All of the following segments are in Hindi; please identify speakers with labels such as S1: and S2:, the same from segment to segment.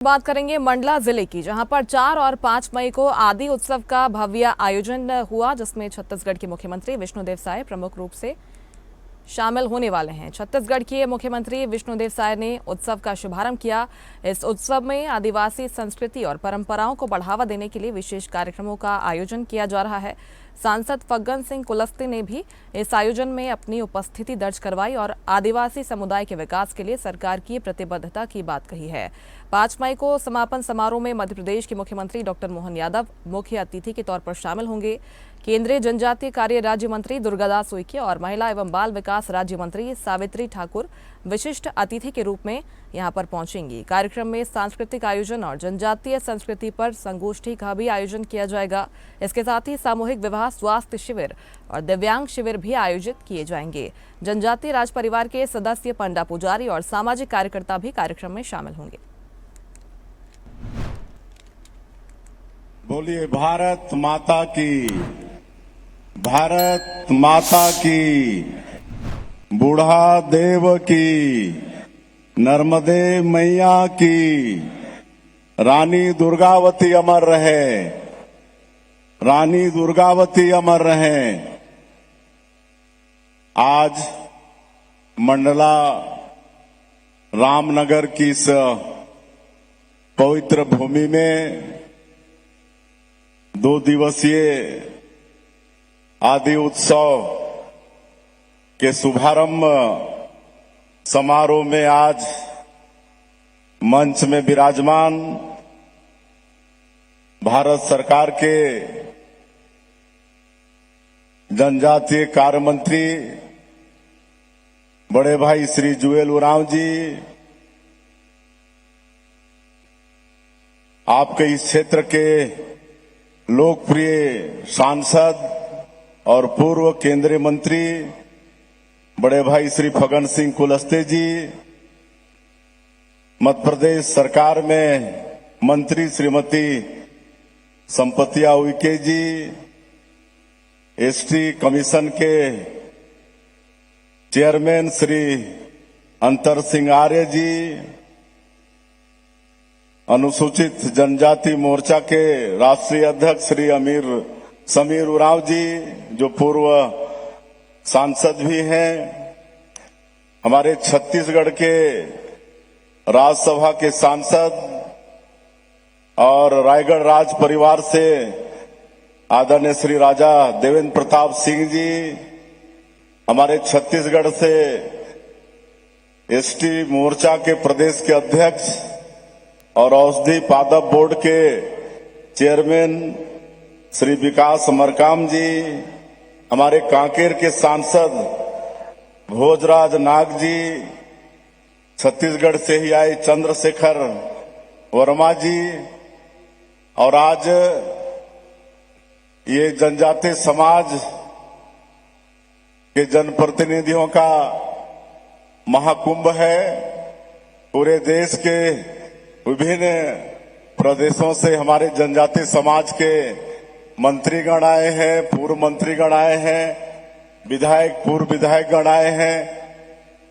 S1: बात करेंगे मंडला जिले की, जहां पर 4 और 5 मई को आदि उत्सव का भव्य आयोजन हुआ, जिसमें छत्तीसगढ़ के मुख्यमंत्री विष्णुदेव साय प्रमुख रूप से शामिल होने वाले हैं। छत्तीसगढ़ के मुख्यमंत्री विष्णुदेव साय ने उत्सव का शुभारंभ किया। इस उत्सव में आदिवासी संस्कृति और परंपराओं को बढ़ावा देने के लिए विशेष कार्यक्रमों का आयोजन किया जा रहा है। सांसद फग्गन सिंह कुलस्ते ने भी इस आयोजन में अपनी उपस्थिति दर्ज करवाई और आदिवासी समुदाय के विकास के लिए सरकार की प्रतिबद्धता की बात कही है। 5 मई को समापन समारोह में मध्य प्रदेश के मुख्यमंत्री डॉक्टर मोहन यादव मुख्य अतिथि के तौर पर शामिल होंगे। केंद्रीय जनजातीय कार्य राज्य मंत्री दुर्गादास उइके और महिला एवं बाल विकास राज्य मंत्री सावित्री ठाकुर विशिष्ट अतिथि के रूप में यहां पर पहुंचेंगी। कार्यक्रम में सांस्कृतिक आयोजन और जनजातीय संस्कृति पर संगोष्ठी का भी आयोजन किया जाएगा। इसके साथ ही सामूहिक विवाह, स्वास्थ्य शिविर और दिव्यांग शिविर भी आयोजित किए जाएंगे। जनजातीय राज परिवार के सदस्य, पंडा पुजारी और सामाजिक कार्यकर्ता भी कार्यक्रम में शामिल होंगे।
S2: बोलिए भारत माता की, भारत माता की, बूढ़ा देव की, नर्मदे मैया की, रानी दुर्गावती अमर रहे, रानी दुर्गावती अमर रहे। आज मंडला रामनगर की इस पवित्र भूमि में 2 दिवसीय आदि उत्सव के शुभारंभ समारोह में आज मंच में विराजमान भारत सरकार के जनजातीय कार्य मंत्री बड़े भाई श्री जुएल उरांव जी, आपके इस क्षेत्र के लोकप्रिय सांसद और पूर्व केंद्रीय मंत्री बड़े भाई श्री फग्गन सिंह कुलस्ते जी, मध्य प्रदेश सरकार में मंत्री श्रीमती संपतिया उइके जी, एसटी कमीशन के चेयरमैन श्री अंतर सिंह आर्य जी, अनुसूचित जनजाति मोर्चा के राष्ट्रीय अध्यक्ष श्री समीर उरांव जी, जो पूर्व सांसद भी हैं, हमारे छत्तीसगढ़ के राज्यसभा के सांसद और रायगढ़ राज परिवार से आदरणीय श्री राजा देवेंद्र प्रताप सिंह जी, हमारे छत्तीसगढ़ से एसटी मोर्चा के प्रदेश के अध्यक्ष और औषधि पादप बोर्ड के चेयरमैन श्री विकास मरकाम जी, हमारे कांकेर के सांसद भोजराज नाग जी, छत्तीसगढ़ से ही आए चंद्रशेखर वर्मा जी, और आज ये जनजातीय समाज के जनप्रतिनिधियों का महाकुंभ है। पूरे देश के विभिन्न प्रदेशों से हमारे जनजातीय समाज के मंत्रीगण आए हैं, पूर्व मंत्रीगण आए हैं, विधायक, पूर्व विधायकगण आए हैं,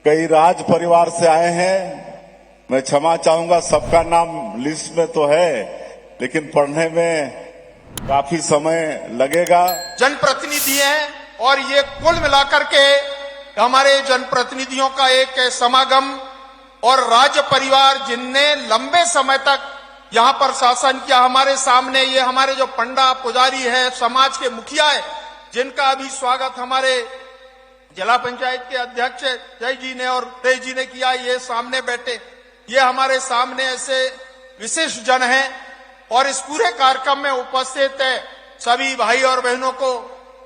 S2: कई राज परिवार से आए हैं। मैं क्षमा चाहूंगा, सबका नाम लिस्ट में तो है, लेकिन पढ़ने में काफी समय लगेगा।
S3: जनप्रतिनिधि हैं और ये कुल मिलाकर के हमारे जनप्रतिनिधियों का एक समागम और राज्य परिवार जिनने लंबे समय तक यहाँ पर शासन किया। हमारे सामने ये हमारे जो पंडा पुजारी है, समाज के मुखिया है, जिनका अभी स्वागत हमारे जिला पंचायत के अध्यक्ष जय जी ने और तेज जी ने किया। ये सामने बैठे, ये हमारे सामने ऐसे विशिष्ट जन हैं और इस पूरे कार्यक्रम में उपस्थित है सभी भाई और बहनों को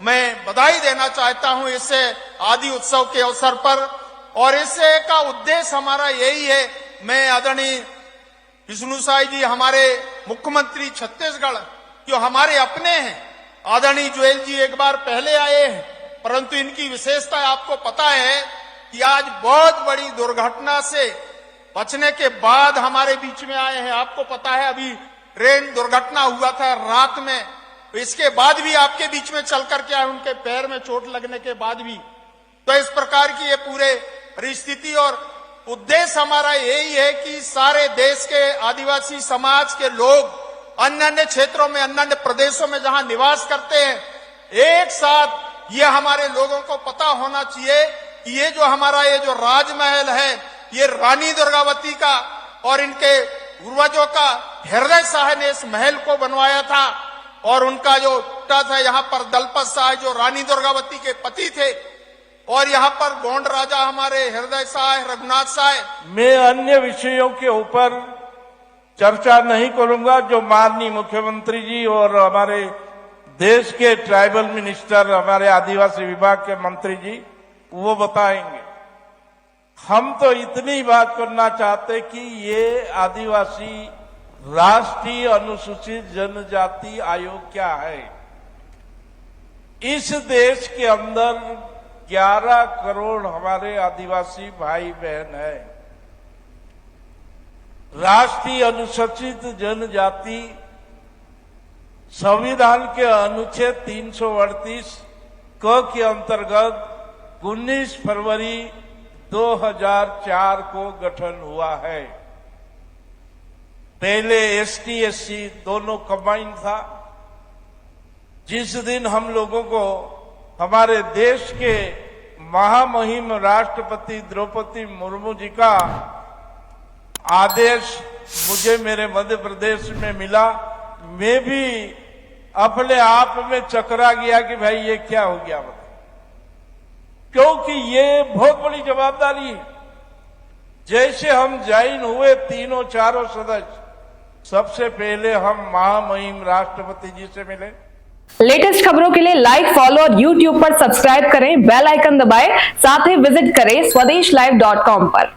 S3: मैं बधाई देना चाहता हूं इससे आदि उत्सव के अवसर पर। और इससे का उद्देश्य हमारा यही है। मैं आदरणीय विष्णु साय जी, हमारे मुख्यमंत्री छत्तीसगढ़, जो हमारे अपने हैं, आदरणीय जुएल जी एक बार पहले आए हैं, परंतु इनकी विशेषता आपको पता है कि आज बहुत बड़ी दुर्घटना से बचने के बाद हमारे बीच में आए हैं। आपको पता है अभी ट्रेन दुर्घटना हुआ था रात में, इसके बाद भी आपके बीच में चल करके आए, उनके पैर में चोट लगने के बाद भी। तो इस प्रकार की ये पूरे परिस्थिति और उद्देश्य हमारा यही है कि सारे देश के आदिवासी समाज के लोग अन्य अन्य क्षेत्रों में, अन्य अन्य प्रदेशों में जहां निवास करते हैं, एक साथ ये हमारे लोगों को पता होना चाहिए कि ये जो हमारा ये जो राजमहल है, ये रानी दुर्गावती का और इनके पूर्वजों का हृदय शाह ने इस महल को बनवाया था। और उनका जो पिता था यहाँ पर दलपत शाह, जो रानी दुर्गावती के पति थे, और यहाँ पर गोंड राजा हमारे हृदय शाह, रघुनाथ शाह।
S4: मैं अन्य विषयों के ऊपर चर्चा नहीं करूंगा, जो माननीय मुख्यमंत्री जी और हमारे देश के ट्राइबल मिनिस्टर, हमारे आदिवासी विभाग के मंत्री जी वो बताएंगे। हम तो इतनी बात करना चाहते कि ये आदिवासी राष्ट्रीय अनुसूचित जनजाति आयोग क्या है। इस देश के अंदर 11 करोड़ हमारे आदिवासी भाई बहन है। राष्ट्रीय अनुसूचित जनजाति संविधान के अनुच्छेद 338 क के अंतर्गत 19 फरवरी 2004 को गठन हुआ है। पहले एसटी एससी दोनों कंबाइन था। जिस दिन हम लोगों को हमारे देश के महामहिम राष्ट्रपति द्रौपदी मुर्मू जी का आदेश मुझे मेरे मध्य प्रदेश में मिला, मैं भी अपने आप में चकरा गया कि भाई ये क्या हो गया, क्योंकि ये बहुत बड़ी जवाबदारी है। जैसे हम जॉइन हुए तीनों चारों सदस्य, सबसे पहले हम महामहिम राष्ट्रपति जी से मिले।
S5: लेटेस्ट खबरों के लिए लाइक, फॉलो और यूट्यूब पर सब्सक्राइब करें, बेल आइकन दबाएं, साथ ही विजिट करें swedishlive.com पर।